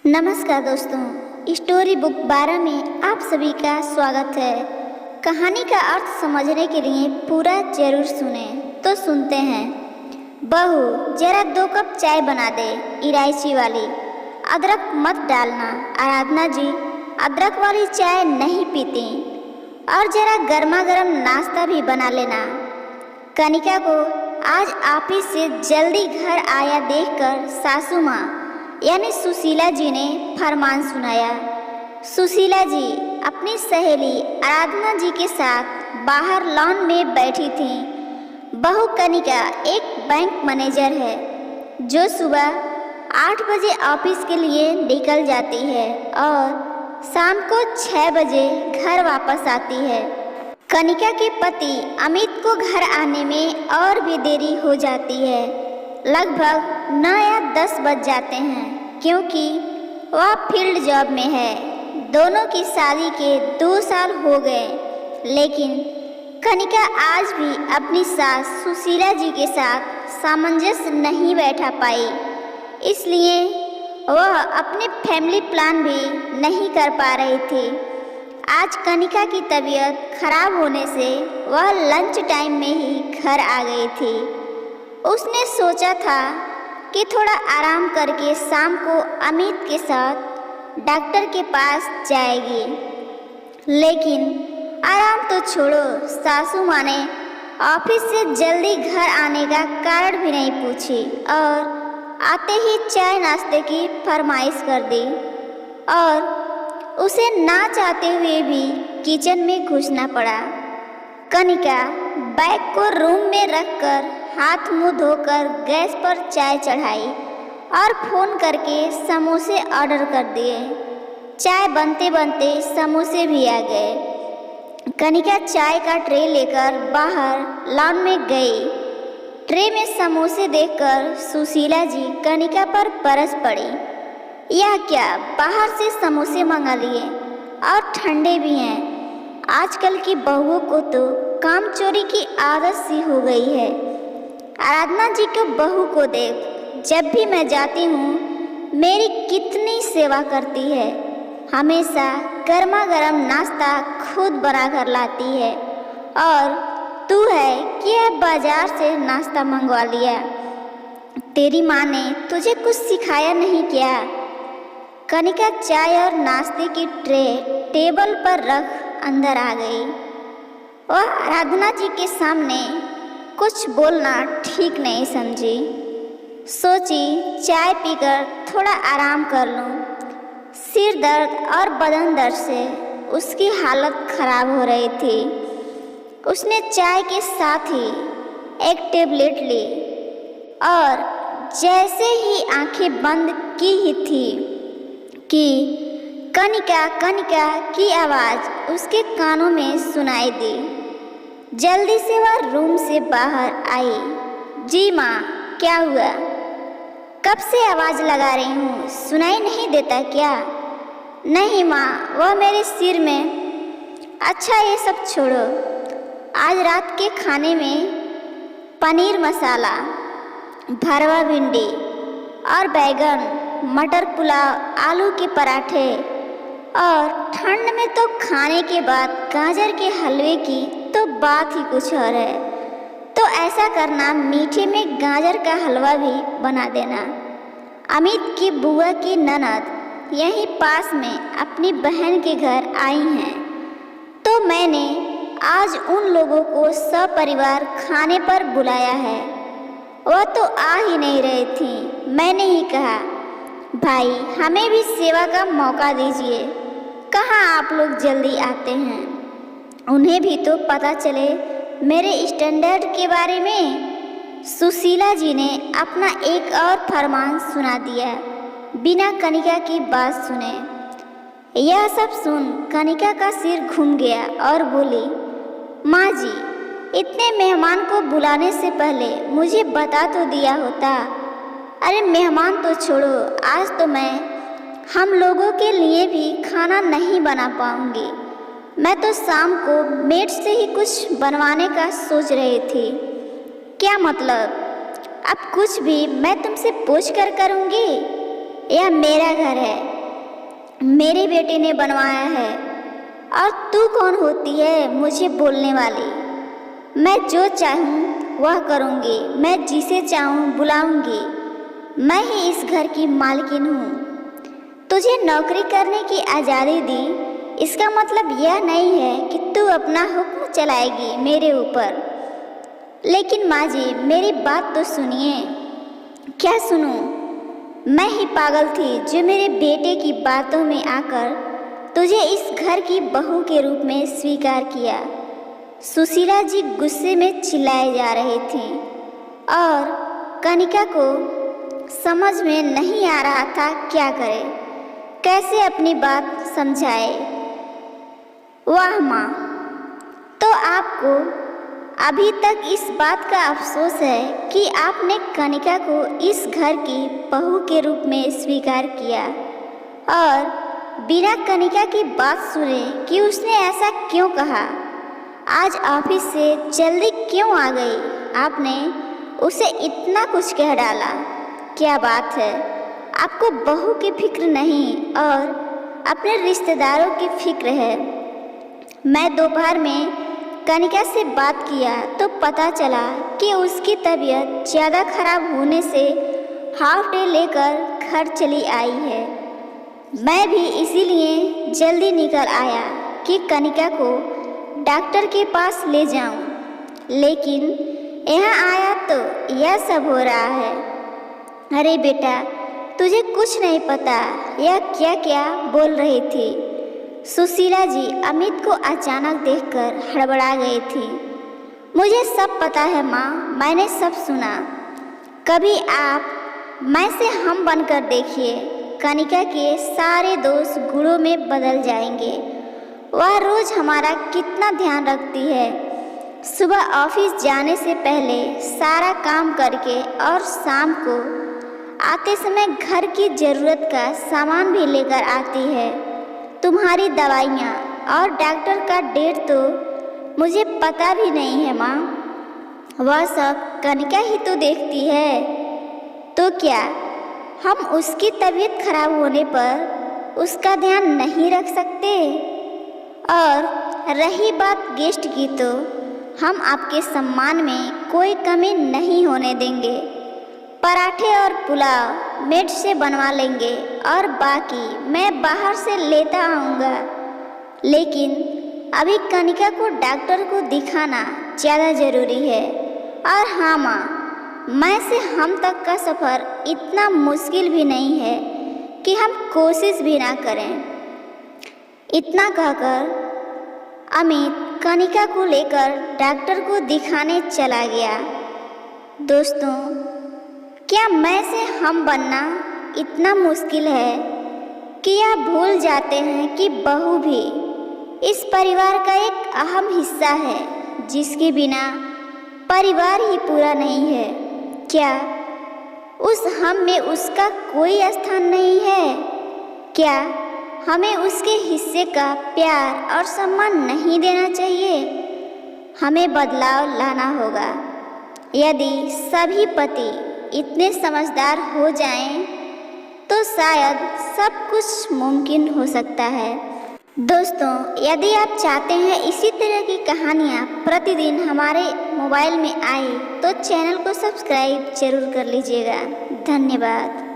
नमस्कार दोस्तों, story book 12 में आप सभी का स्वागत है। कहानी का अर्थ समझने के लिए पूरा जरूर सुने। तो सुनते हैं। बहू, जरा 2 कप चाय बना दे, इलायची वाली। अदरक मत डालना। आराधना जी अदरक वाली चाय नहीं पीती। और जरा गर्मा गर्म नाश्ता भी बना लेना। कनिका को आज ऑफिस से जल्दी घर आया देखकर सासू माँ यानी सुशीला जी ने फरमान सुनाया। सुशीला जी अपनी सहेली आराधना जी के साथ बाहर लॉन में बैठी थी। बहू कनिका एक बैंक मैनेजर है जो सुबह 8 बजे ऑफिस के लिए निकल जाती है और शाम को 6 बजे घर वापस आती है। कनिका के पति अमित को घर आने में और भी देरी हो जाती है। लगभग 9 या 10 बज जाते हैं क्योंकि वह फील्ड जॉब में है। दोनों की शादी के 2 साल हो गए, लेकिन कनिका आज भी अपनी सास सुशीला जी के साथ सामंजस्य नहीं बैठा पाई। इसलिए वह अपने फैमिली प्लान भी नहीं कर पा रही थी। आज कनिका की तबीयत खराब होने से वह लंच टाइम में ही घर आ गई थी। उसने सोचा था कि थोड़ा आराम करके शाम को अमित के साथ डॉक्टर के पास जाएगी, लेकिन आराम तो छोड़ो, सासू माँ ने ऑफिस से जल्दी घर आने का कारण भी नहीं पूछी और आते ही चाय नाश्ते की फरमाइश कर दी और उसे ना चाहते हुए भी किचन में घुसना पड़ा। कनिका बैग को रूम में रखकर हाथ मुंह धोकर गैस पर चाय चढ़ाई और फ़ोन करके समोसे ऑर्डर कर दिए। चाय बनते बनते समोसे भी आ गए। कनिका चाय का ट्रे लेकर बाहर लॉन में गई। ट्रे में समोसे देखकर सुशीला जी कनिका पर बरस पड़ी। यह क्या, बाहर से समोसे मंगा लिए और ठंडे भी हैं। आजकल की बहुओं को तो काम चोरी की आदत सी हो गई है। आराधना जी के बहू को देख, जब भी मैं जाती हूँ मेरी कितनी सेवा करती है। हमेशा गर्मा गर्म नाश्ता खुद बना कर लाती है और तू है कि अब बाजार से नाश्ता मंगवा लिया। तेरी माँ ने तुझे कुछ सिखाया नहीं क्या? कनिका चाय और नाश्ते की ट्रे टेबल पर रख अंदर आ गई। वह आराधना जी के सामने कुछ बोलना ठीक नहीं समझी। सोची चाय पीकर थोड़ा आराम कर लूं। सिर दर्द और बदन दर्द से उसकी हालत खराब हो रही थी। उसने चाय के साथ ही एक टेबलेट ली और जैसे ही आंखें बंद की ही थी कि कनिका कनिका की आवाज़ उसके कानों में सुनाई दी। जल्दी से वह रूम से बाहर आई। जी माँ, क्या हुआ? कब से आवाज़ लगा रही हूँ, सुनाई नहीं देता क्या? नहीं माँ, वह मेरे सिर में। अच्छा ये सब छोड़ो, आज रात के खाने में पनीर मसाला, भरवा भिंडी और बैगन, मटर पुलाव, आलू के पराठे और ठंड में तो खाने के बाद गाजर के हलवे की तो बात ही कुछ और है। तो ऐसा करना, मीठे में गाजर का हलवा भी बना देना। अमित की बुआ की ननद यहीं पास में अपनी बहन के घर आई हैं, तो मैंने आज उन लोगों को सपरिवार खाने पर बुलाया है। वह तो आ ही नहीं रही थी। मैंने ही कहा, भाई हमें भी सेवा का मौका दीजिए। कहाँ आप लोग जल्दी आते हैं, उन्हें भी तो पता चले मेरे स्टैंडर्ड के बारे में। सुशीला जी ने अपना एक और फरमान सुना दिया बिना कनिका की बात सुने। यह सब सुन कनिका का सिर घूम गया और बोली, माँ जी, इतने मेहमान को बुलाने से पहले मुझे बता तो दिया होता। अरे मेहमान तो छोड़ो, आज तो मैं हम लोगों के लिए भी खाना नहीं बना पाऊंगी। मैं तो शाम को मेड से ही कुछ बनवाने का सोच रही थी। क्या मतलब? अब कुछ भी मैं तुमसे पूछ कर करूँगी? यह मेरा घर है, मेरे बेटे ने बनवाया है। और तू कौन होती है मुझे बोलने वाली? मैं जो चाहूँ वह करूँगी, मैं जिसे चाहूँ बुलाऊँगी। मैं ही इस घर की मालकिन हूँ। तुझे नौकरी करने की आज़ादी दी, इसका मतलब यह नहीं है कि तू अपना हुक्म चलाएगी मेरे ऊपर। लेकिन माँ जी, मेरी बात तो सुनिए। क्या सुनूं? मैं ही पागल थी जो मेरे बेटे की बातों में आकर तुझे इस घर की बहू के रूप में स्वीकार किया। सुशीला जी गुस्से में चिल्लाए जा रही थी और कनिका को समझ में नहीं आ रहा था क्या करे, कैसे अपनी बात समझाए। वाह माँ, तो आपको अभी तक इस बात का अफसोस है कि आपने कनिका को इस घर की बहू के रूप में स्वीकार किया और बिना कनिका की बात सुने कि उसने ऐसा क्यों कहा, आज ऑफिस से जल्दी क्यों आ गई, आपने उसे इतना कुछ कह डाला। क्या बात है, आपको बहू की फिक्र नहीं और अपने रिश्तेदारों की फिक्र है। मैं दोपहर में कनिका से बात किया तो पता चला कि उसकी तबीयत ज़्यादा खराब होने से हाफ डे लेकर घर चली आई है। मैं भी इसीलिए जल्दी निकल आया कि कनिका को डॉक्टर के पास ले जाऊं, लेकिन यहाँ आया तो यह सब हो रहा है। अरे बेटा, तुझे कुछ नहीं पता, यह क्या क्या बोल रही थी। सुशीला जी अमित को अचानक देखकर हड़बड़ा गई थी। मुझे सब पता है माँ, मैंने सब सुना। कभी आप मैं से हम बनकर देखिए, कनिका के सारे दोस्त गुणों में बदल जाएंगे। वह रोज़ हमारा कितना ध्यान रखती है, सुबह ऑफिस जाने से पहले सारा काम करके और शाम को आते समय घर की ज़रूरत का सामान भी लेकर आती है। तुम्हारी दवाइयाँ और डॉक्टर का डेट तो मुझे पता भी नहीं है माँ, वह सब कनिका ही तो देखती है। तो क्या हम उसकी तबीयत खराब होने पर उसका ध्यान नहीं रख सकते? और रही बात गेस्ट की, तो हम आपके सम्मान में कोई कमी नहीं होने देंगे। पराठे और पुलाव मेड से बनवा लेंगे और बाकी मैं बाहर से लेता आऊँगा। लेकिन अभी कनिका को डॉक्टर को दिखाना ज़्यादा ज़रूरी है। और हाँ माँ, मैं से हम तक का सफ़र इतना मुश्किल भी नहीं है कि हम कोशिश भी ना करें। इतना कहकर अमित कनिका को लेकर डॉक्टर को दिखाने चला गया। दोस्तों, क्या मैं से हम बनना इतना मुश्किल है कि आप भूल जाते हैं कि बहू भी इस परिवार का एक अहम हिस्सा है, जिसके बिना परिवार ही पूरा नहीं है। क्या उस हम में उसका कोई स्थान नहीं है? क्या हमें उसके हिस्से का प्यार और सम्मान नहीं देना चाहिए? हमें बदलाव लाना होगा। यदि सभी पति इतने समझदार हो जाएं, तो शायद सब कुछ मुमकिन हो सकता है। दोस्तों, यदि आप चाहते हैं इसी तरह की कहानियाँ प्रतिदिन हमारे मोबाइल में आए, तो चैनल को सब्सक्राइब जरूर कर लीजिएगा। धन्यवाद।